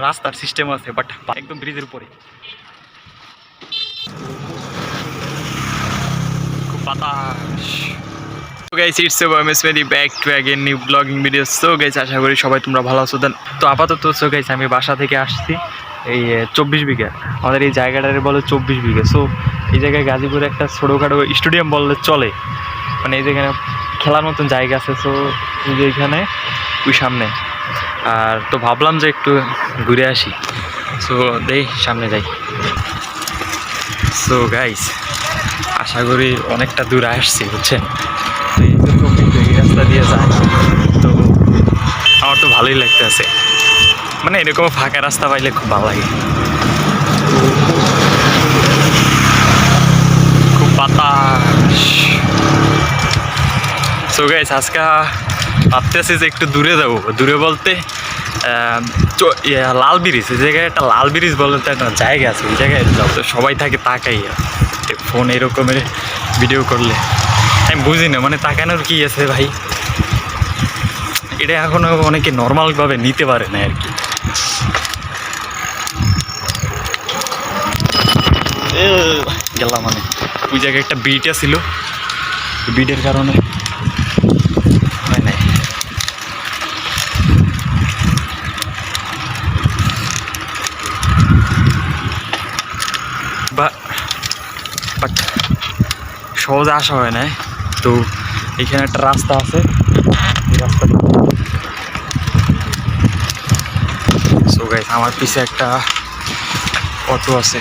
রাস্তার সিস্টেম আছে, বাট একদম ব্রিজের উপরে খুব বাতাস। So guys, it's your boy Mesmedi back to again new vlogging videos. So guys, আশা করি সবাই তোমরা ভালো আছো। তো আপাতত so guys আমি বাসা থেকে আসছি এই 24 বিঘা, আমাদের এই জায়গাটারে বলে 24 বিঘা। সো এই জায়গায় গাজীপুরে একটা ছোটোখাটো স্টেডিয়াম বললে চলে, মানে এই যেখানে খেলার মতন জায়গা আছে। সো এই যে এখানে ওই সামনে, আর তো ভাবলাম যে একটু ঘুরে আসি। সো দেই সামনে যাই। সো গাইস আশা করি অনেকটা দূরে আসছি, বুঝছেন। এই রাস্তা দিয়ে যায়, তো আমার তো ভালোই লাগতেছে, মানে এরকম ফাঁকা রাস্তা পাইলে খুব ভালো লাগে। খুব বাতাস। সো গাইস আজকে ভাবতেছি যে একটু দূরে যাবো, দূরে বলতে লাল ব্রিজ, এই জায়গায় একটা লাল ব্রিজ বলতে একটা জায়গা আছে, ওই জায়গায় যাবো। তো সবাই থাকে তাকাইয়া ফোন এরকমের ভিডিও করলে, আমি বুঝি না মানে তাকানোর কি আছে ভাই, এটা এখনও অনেকে নর্মালভাবে নিতে পারে না আর কি। গেলাম মানে ওই জায়গায় একটা বিটা ছিল, বিটের কারণে হয় নাই। বাট সহজে আসা হয় না। তো এখানে একটা রাস্তা আছে, এই রাস্তা সো গাইস আমার পিছে একটা অটো আছে।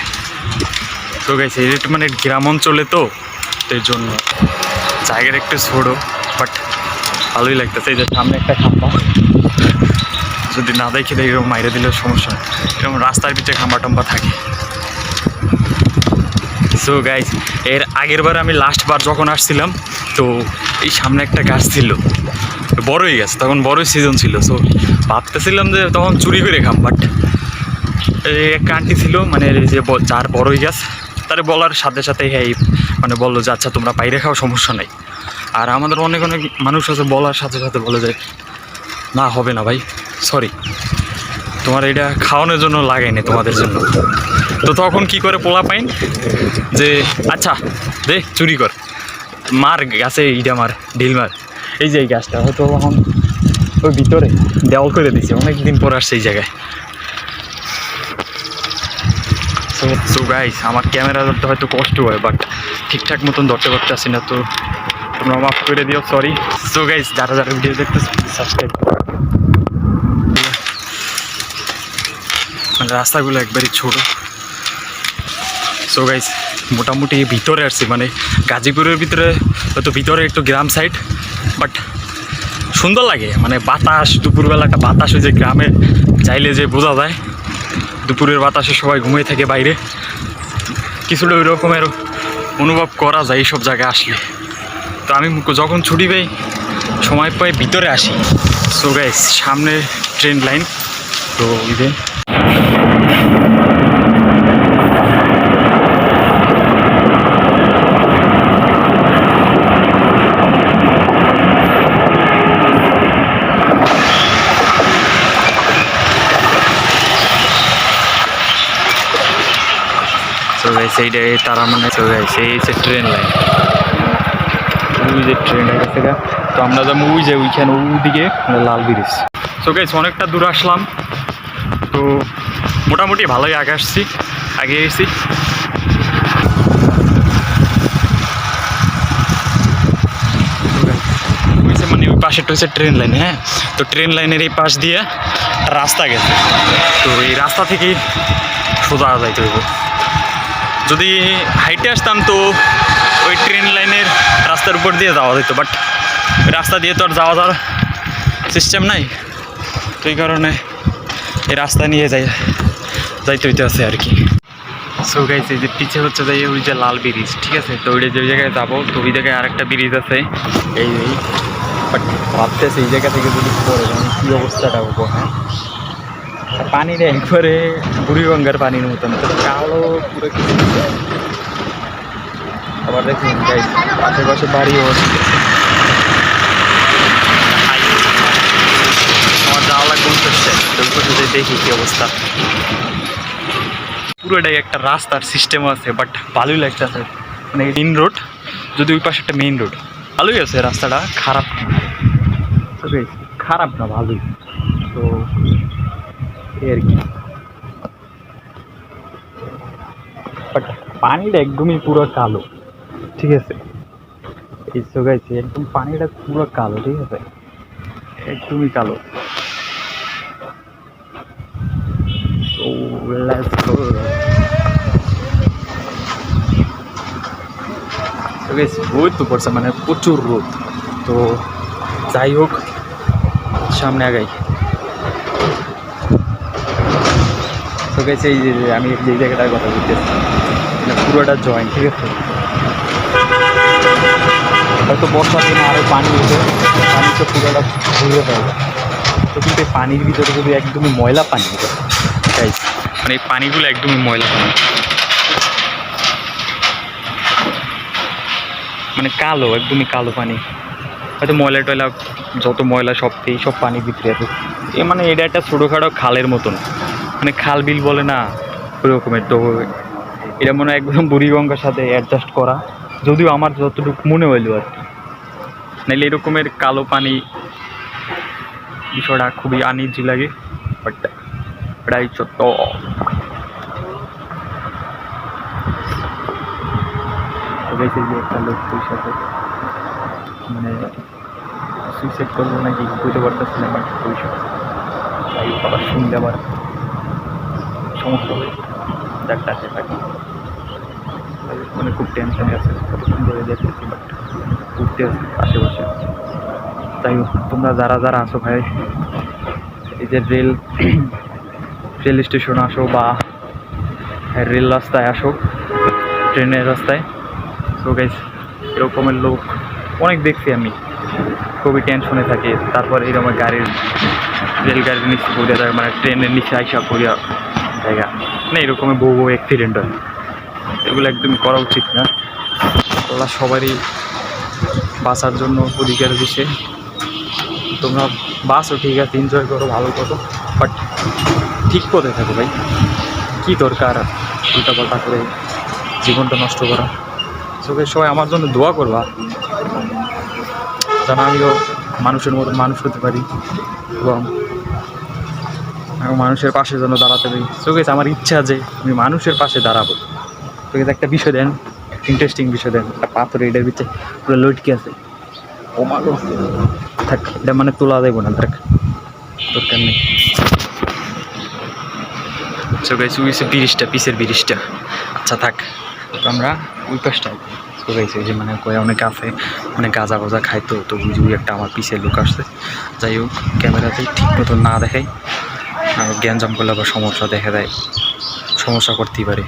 সো গাইস এই মানে গ্রাম অঞ্চলে তো এর জন্য জায়গার একটু ছোটো, বাট ভালোই লাগতেছে। এই যে সামনে একটা খাম্বা, যদি না দেখে দেয় এরকম মাইরে দিলেও সমস্যা নেই, এরকম রাস্তার ভিতরে খাম্বা টাম্বা থাকে। সো গাইস এর আগের বার আমি লাস্টবার যখন আসছিলাম, তো এই সামনে একটা গাছ ছিল, বড়ই গাছ, তখন বড়ই সিজন ছিল। সো ভাবতেছিলাম যে তখন চুরি করে খাম, বাট এক আন্টি ছিল মানে যে যার বড়ই গাছ, তারে বলার সাথে সাথে এই মানে বললো যে আচ্ছা তোমরা বাইরে খাও, সমস্যা নাই। আর আমাদের অনেক অনেক মানুষ আছে বলার সাথে সাথে বলে যায় না হবে না ভাই, সরি তোমার এটা খাওয়ানোর জন্য লাগাইনি, তোমাদের জন্য। তো তখন কি করে পোলা পাইন যে আচ্ছা দে চুরি কর, মার গাছে এইটা মার, ঢিল মার। এই যে এই গাছটা হয়তো এখন ওই ভিতরে দেওয়াল করে দিছে, অনেক দিন পর আসছে এই জায়গায়। সো গাইস আমার ক্যামেরা ধরতে হয়তো কষ্ট হয়, বাট ঠিকঠাক মতন ধরতে পারতে আসি না, তো তোমরা মাফ করে দিও, সরি। সো গাইস যারা যারা ভিডিও দেখতেছে সাবস্ক্রাইব করো। মানে রাস্তাগুলো একবারই ছোটো। সো গাইস মোটামুটি ভিতরে আসছি, মানে গাজীপুরের ভিতরে হয়তো ভিতরে একটু গ্রাম সাইড, বাট সুন্দর লাগে, মানে বাতাস, দুপুরবেলা একটা বাতাস, ওই যে গ্রামে চাইলে যে বোঝা যায় দুপুরের বাতাসে সবাই ঘুমিয়ে থাকে বাইরে, কিছুটা ওই রকমের অনুভব করা যায় এইসব জায়গায় আসলে। তো আমি যখন ছুটি পাই সময় পাই ভিতরে আসি। সো গাইস সামনে ট্রেন লাইন, তো ওই যে সেইটাই তারা মানে চলে আসে, এই যে ট্রেন লাইন, ওই যে ট্রেন গেছে গা। তো আমরা যাবো ওই যে ওইখানে ওইদিকে লাল ব্রিজ। সো গাইস অনেকটা দূর আসলাম, তো মোটামুটি ভালোই আগে আসছি, আগে এসেছি। মানে ওই পাশেরটা হচ্ছে ট্রেন লাইন, হ্যাঁ। তো ট্রেন লাইনের এই পাশ দিয়ে রাস্তা গেছে, তো এই রাস্তা থেকেই সোজা যাইতে হইব। যদি হাইটে আসতাম তো ওই ট্রেন লাইনের রাস্তার উপর দিয়ে যাওয়া যেত, বাট রাস্তা দিয়ে তো আর যাওয়ার সিস্টেম নাই, তো এই কারণে এই রাস্তা নিয়ে যাইতে হইতে আছে আর কি। সো গাইস এই যে পিছে হচ্ছে যাই ওই যে লাল ব্রিজ, ঠিক আছে। তো ওইটা যে জায়গায় যাবো, তো ওই জায়গায় আরেকটা ব্রিজ আছে এই, বাট ভাবতেছে এই জায়গা থেকে যদি পড়ে কী অবস্থাটা হবো। হ্যাঁ পানির একবারে বুড়িগঙ্গার পানির মতন, তো কালো পুরো কিছু। আবার দেখুন গাইস আশেপাশে বাড়িও আমার যাওয়া লাগবে। তো উপরে দেখি কি অবস্থা। পুরোটাই একটা রাস্তার সিস্টেম আছে, বাট ভালোই লাগতেছে, মানে মেইন রোড, যদি ওই পাশে একটা মেইন রোড, ভালোই আছে রাস্তাটা, খারাপ না, তবে খারাপ না, ভালোই। তো এই আর কি, বাট পানিটা একদমই পুরো কালো, ঠিক আছে। এই গাইছে একদম পানিটা পুরো কালো, ঠিক আছে, একদমই কালো। তো লেটস গো। তো গাইস রোদ তো পড়ছে, মানে প্রচুর রোদ। তো যাই হোক, সামনে আগাই। তো গাইস এই যে আমি যে জায়গাটার কথা বলতেছি, মানে পুরোটা জয়েন্ট, ঠিক আছে। হয়তো বর্ষার দিনে আরও পানি উঠে, পানি তো পুরোটা ঘুরে পাবে। তো কিন্তু এই পানির ভিতরে যদি একদমই ময়লা পানি হবে গাইস, মানে এই পানিগুলো একদমই ময়লা পানি, মানে কালো, একদমই কালো পানি। হয়তো ময়লা টয়লা, যত ময়লা সব সব পানির ভিতরে আছে। এ মানে এটা একটা ছোটোখাটো খালের মতন, মানে খাল বিল বলে না ওই রকমের। তো এটা মনে হয় একদম বুড়িগঙ্গার সাথে অ্যাডজাস্ট করা, যদিও আমার যতটুকু মনে হইলো আর কি। নাহলে এরকমের কালো পানি বিষয়টা খুবই আনইজি লাগে, বাট এটাই সত্য। দেখে যে একটা লোক সাথে মানে সুইসাইড করবো নাকি বুঝতে পারতেছি না, বাট পয়সা তাই আবার শুনলে আবার সমস্যা হবে, ডাক্তার থাকে, মানে খুব টেনশনে আছে, কতক্ষণ ধরে দেখতেছি, বাট ঘুরতে আশেপাশে। তাই তোমরা যারা যারা আসো ভাই, এই যে রেল স্টেশন আসো বা রেল রাস্তায় আসো, ট্রেনের রাস্তায়, তো গাইস এরকমের লোক অনেক দেখছি আমি, খুবই টেনশনে থাকে। তারপর এরকম রেলগাড়ির নিচে পড়ে যায়, মানে ট্রেনের নিচে আইসা পড়িয়া জায়গা, মানে এরকমের বহু অ্যাক্সিডেন্ট হয়। এগুলো একদমই করা উচিত না। ওরা সবারই বাঁচার জন্য অধিকার দিছে, তোমরা বাসও ঠিক আছে, এনজয় করো, ভালো করো, বাট ঠিক পথে থাকো ভাই। কী দরকার উল্টাপাল্টা করে জীবনটা নষ্ট করা। চোখের সবাই আমার জন্য দোয়া করবা, যেন আমিও মানুষের মতো মানুষ হতে পারি এবং মানুষের পাশে যেন দাঁড়াতে পারি। চোখে আমার ইচ্ছা যে আমি মানুষের পাশে দাঁড়াবো। চোখে একটা বিষয় দেন, ইন্টারেস্টিং বিষয় দেন, একটা পাথর এটার ভিতরে পুরো লটকে আছে, ও মাগো থাক, এটা মানে তোলা দেবো না, থাক দরকার নেই। গাইছে উইছে ব্রিজটা, পিসের ব্রিজটা, আচ্ছা থাক। তো আমরা ওই পাশটা গাইছে যে মানে কয়ে অনেক আছে, মানে গাঁজা গজা খাইতো, তো বুঝি একটা আমার পিসে লোক আসছে। যাই হোক, ক্যামেরাতে ঠিক মতো না দেখাই, গ্যাঞ্জাম করলে আবার সমস্যা দেখা দেয়, সমস্যা করতেই পারে।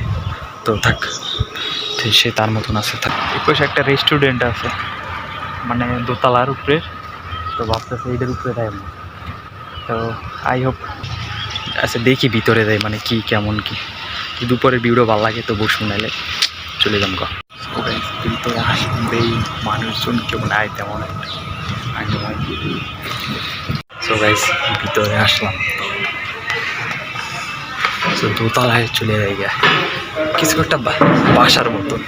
তো থাক, সে তার মতন আছে, থাক। এই পাশে একটা রেস্টুরেন্ট আছে, মানে দোতলার উপরে, তো ভাবতেছে এইটার উপরে দেয়। তো আই হোপ, আচ্ছা দেখি ভিতরে দেয় মানে কি কেমন কি, দুপুরের ভিউটা ভালো লাগে, তো বসুন নাইলে চলে যাম গা। ভিতরে আসবেই, মানুষজন কেমন আয় তেমন একটা। সো গাইস ভিতরে আসলাম, তো দোতলায় চলে যাই গা, কিছু একটা বাসার মতন।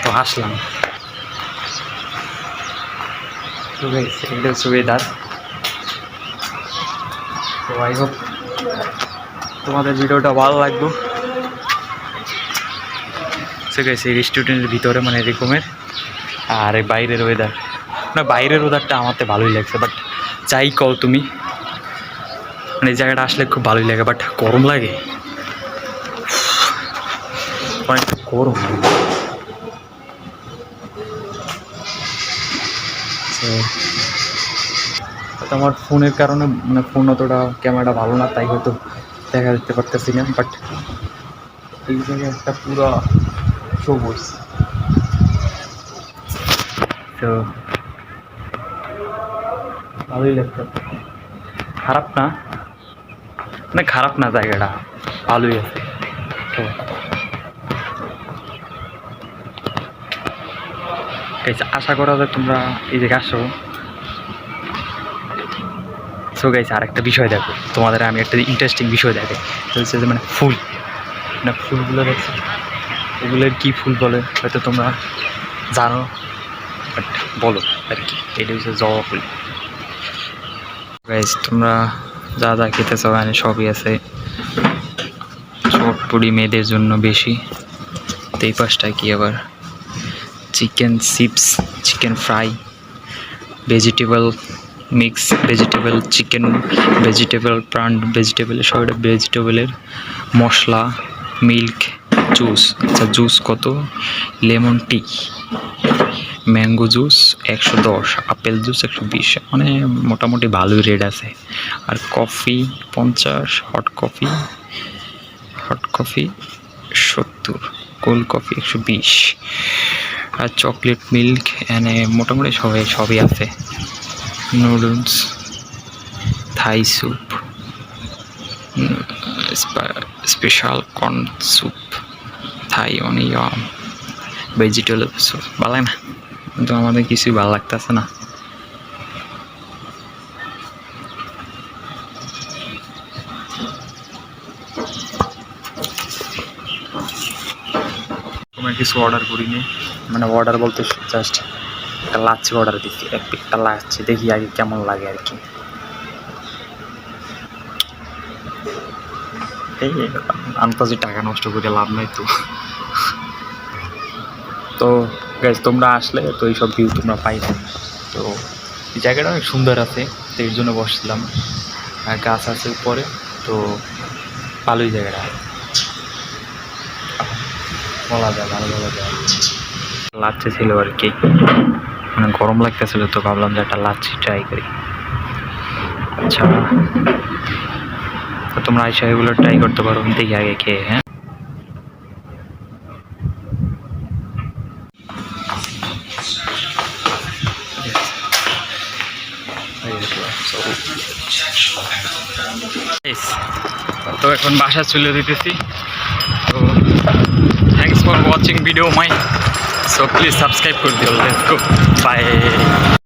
তো আসলাম, তো গাইস এটা সুবিধার। তো আই হোপ তোমাদের ভিডিওটা ভালো লাগবে। সে গাইছে এই রেস্টুরেন্টের ভিতরে মানে এরকমের, আর এই বাইরের ওয়েদার, না বাইরের ওয়েদারটা আমার তো ভালোই লাগছে, বাট যাই কও তুমি, মানে এই জায়গাটা আসলে খুব ভালোই লাগে, বাট গরম লাগে, অনেক গরম। তো আমার ফোনের কারণে, মানে ফোন অতটা ক্যামেরাটা ভালো না, তাই হয়তো দেখা দিতে পারতেছি না, বাট এই জায়গায় একটা পুরো সবুজ, তো ভালোই লাগছে, খারাপ না, মানে খারাপ না, জায়গাটা ভালোই আছে। তো আশা করা যায় তোমরা এই জায়গায় আসো। সো গাইস আরেকটা বিষয় দেখো, তোমাদের আমি একটা ইন্টারেস্টিং বিষয় দেখে, তো হচ্ছে যে মানে ফুল, না ফুলগুলো দেখছো, এগুলোর কী ফুল বলে হয়তো তোমরা জানো, বাট বলো আর কি, এটা হচ্ছে জবা ফুল। গাইস তোমরা যা যা খেতে চাও এখানে সবই আছে, চটপটি মেয়েদের জন্য বেশি। তো এই পাশটায় কি আবার chicken chips, chicken fry, vegetable mix, vegetable chicken, vegetable prawn, ভেজিটেবলের সব, এটা ভেজিটেবলের মশলা, মিল্ক, জুস। আচ্ছা জুস কত? Lemon tea, mango juice 110, apple juice 120, মানে মোটামুটি ভালোই রেট আছে। আর coffee 50, hot coffee 70, cold coffee 120, আর চকলেট মিল্ক এনে মোটামুটি সবই আছে। Noodles, Thai soup, special corn soup, Thai onion, vegetable soup. ভালো লাগে না কিন্তু আমাদের কিছুই ভালো লাগতেছে না। তোমার কিছু অর্ডার করিনি, মানে অর্ডার বলতে জাস্ট একটা লাচ্ছি অর্ডার দিচ্ছি, একটা লাচ্ছি দেখি আগে কেমন লাগে আর কি। এই আন্তাজে টাকা নষ্ট করে লাভ নাই তো। তো গাইজ তোমরা আসলে তো এইসব ভিউ তোমরা পাইবে। তো এই জায়গাটা অনেক সুন্দর আছে, তো এর জন্য বসছিলাম, আর গাছ আছে উপরে, তো ভালোই জায়গাটা বলা যায়, ভালো বলা যায়। লাচ্ছি ছিল আর কি, মানে গরম লাগতেছিল তো ভাবলাম যে একটা লাচ্ছি ট্রাই করি। আচ্ছা তো তোমরা আইসা এগুলো ট্রাই করতে পারো, দেখি আগে খেয়ে। হ্যাঁ তো এখন বাসা চলে দিতেছি। তো thanks for watching video my, so please subscribe করে দিও। Let's go, by.